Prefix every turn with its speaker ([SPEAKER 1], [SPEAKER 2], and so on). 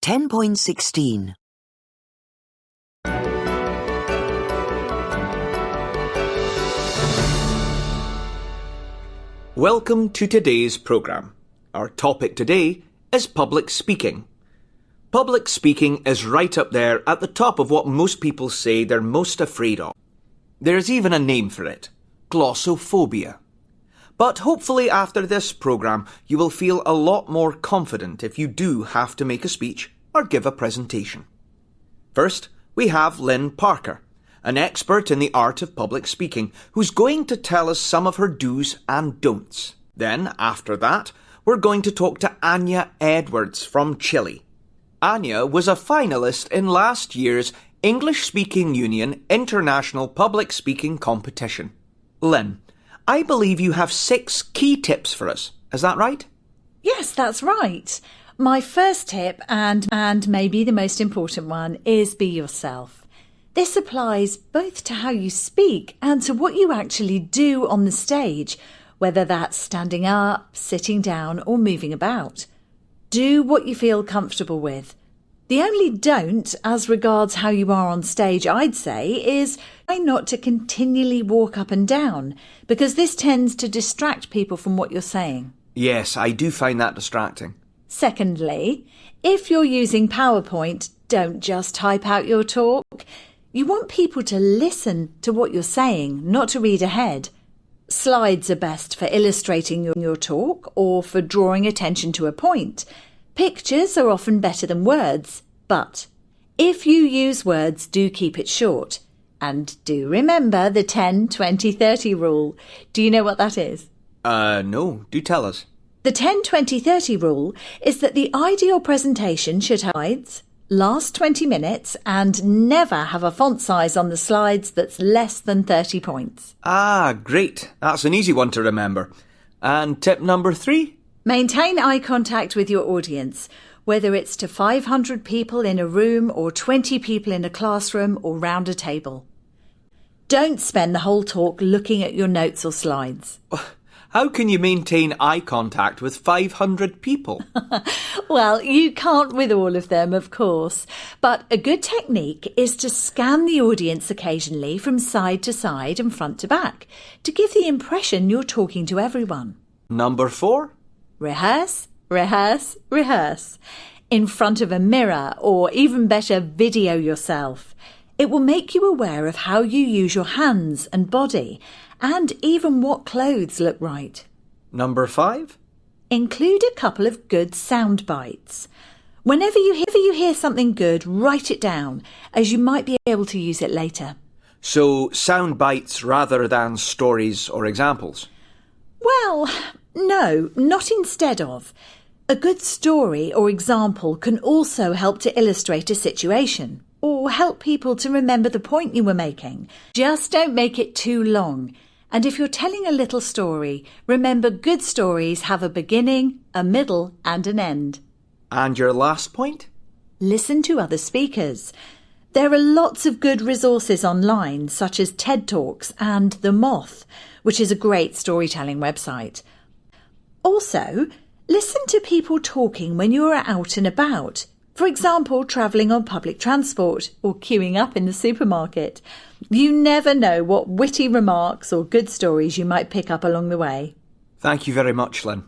[SPEAKER 1] 10.16.
[SPEAKER 2] Welcome to today's programme. Our topic today is public speaking. Public speaking is right up there at the top of what most people say they're most afraid of. There's even a name for it: glossophobia. But hopefully after this programme you will feel a lot more confident if you do have to make a speech or give a presentation. First, we have Lynn Parker, an expert in the art of public speaking, who's going to tell us some of her do's and don'ts. Then, after that, we're going to talk to Anya Edwards from Chile. Anya was a finalist in last year's English Speaking Union International Public Speaking Competition. Lynn, I believe you have 6 key tips for us. Is that right?
[SPEAKER 3] Yes, that's right. My first tip, and maybe the most important one, is be yourself. This applies both to how you speak and to what you actually do on the stage, whether that's standing up, sitting down, or moving about. Do what you feel comfortable with. The only don't, as regards how you are on stage, I'd say, is try not to continually walk up and down, because this tends to distract people from what you're saying.
[SPEAKER 2] Yes, I do find that distracting.
[SPEAKER 3] Secondly, if you're using PowerPoint, don't just type out your talk. You want people to listen to what you're saying, not to read ahead. Slides are best for illustrating your talk or for drawing attention to a point. Pictures are often better than words, but if you use words, do keep it short. And do remember the 10-20-30 rule. Do you know what that is?
[SPEAKER 2] No. Do tell us.
[SPEAKER 3] The 10-20-30 rule is that the ideal presentation should have slides, last 20 minutes, and never have a font size on the slides that's less than 30 points.
[SPEAKER 2] Ah, great. That's an easy one to remember. And tip number 3?
[SPEAKER 3] Maintain eye contact with your audience, whether it's to 500 people in a room or 20 people in a classroom or round a table. Don't spend the whole talk looking at your notes or slides.
[SPEAKER 2] How can you maintain eye contact with 500 people?
[SPEAKER 3] Well, you can't with all of them, of course. But a good technique is to scan the audience occasionally from side to side and front to back to give the impression you're talking to everyone.
[SPEAKER 2] Number 4?
[SPEAKER 3] Rehearse, rehearse, rehearse. In front of a mirror, or even better, video yourself. It will make you aware of how you use your hands and body, and even what clothes look right.
[SPEAKER 2] Number 5?
[SPEAKER 3] Include a couple of good sound bites. Whenever you hear something good, write it down, as you might be able to use it later.
[SPEAKER 2] So, sound bites rather than stories or examples?
[SPEAKER 3] Well, no, not instead of. A good story or example can also help to illustrate a situation, or help people to remember the point you were making. Just don't make it too long. And if you're telling a little story, remember good stories have a beginning, a middle, and an end.
[SPEAKER 2] And your last point?
[SPEAKER 3] Listen to other speakers. There are lots of good resources online, such as TED Talks and The Moth, which is a great storytelling website. Also, listen to people talking when you are out and about. For example, travelling on public transport or queuing up in the supermarket. You never know what witty remarks or good stories you might pick up along the way.
[SPEAKER 2] Thank you very much, Lynn.